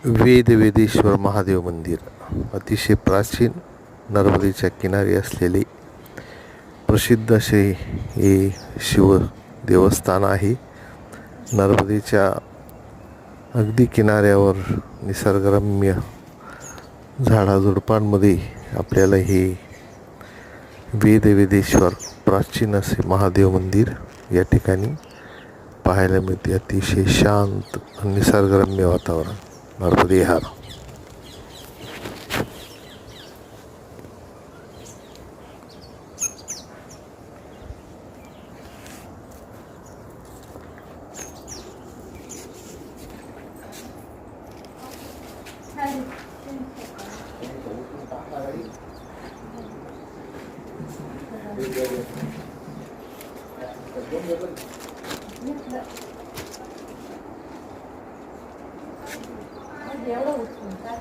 वेदेश्वर महादेव मंदिर अतिशय प्राचीन नर्मदेच्या किनारी असलेले प्रसिद्ध असे हे शिव देवस्थान आहे. नर्मदेच्या अगदी किनाऱ्यावर निसर्गरम्य झाडाझुडपांमध्ये आपल्याला हे वेदेश्वर प्राचीन असे महादेव मंदिर या ठिकाणी पाहायला मिळते. अतिशय शांत निसर्गरम्य वातावरण नर्मदे हार. एवढं उठून काय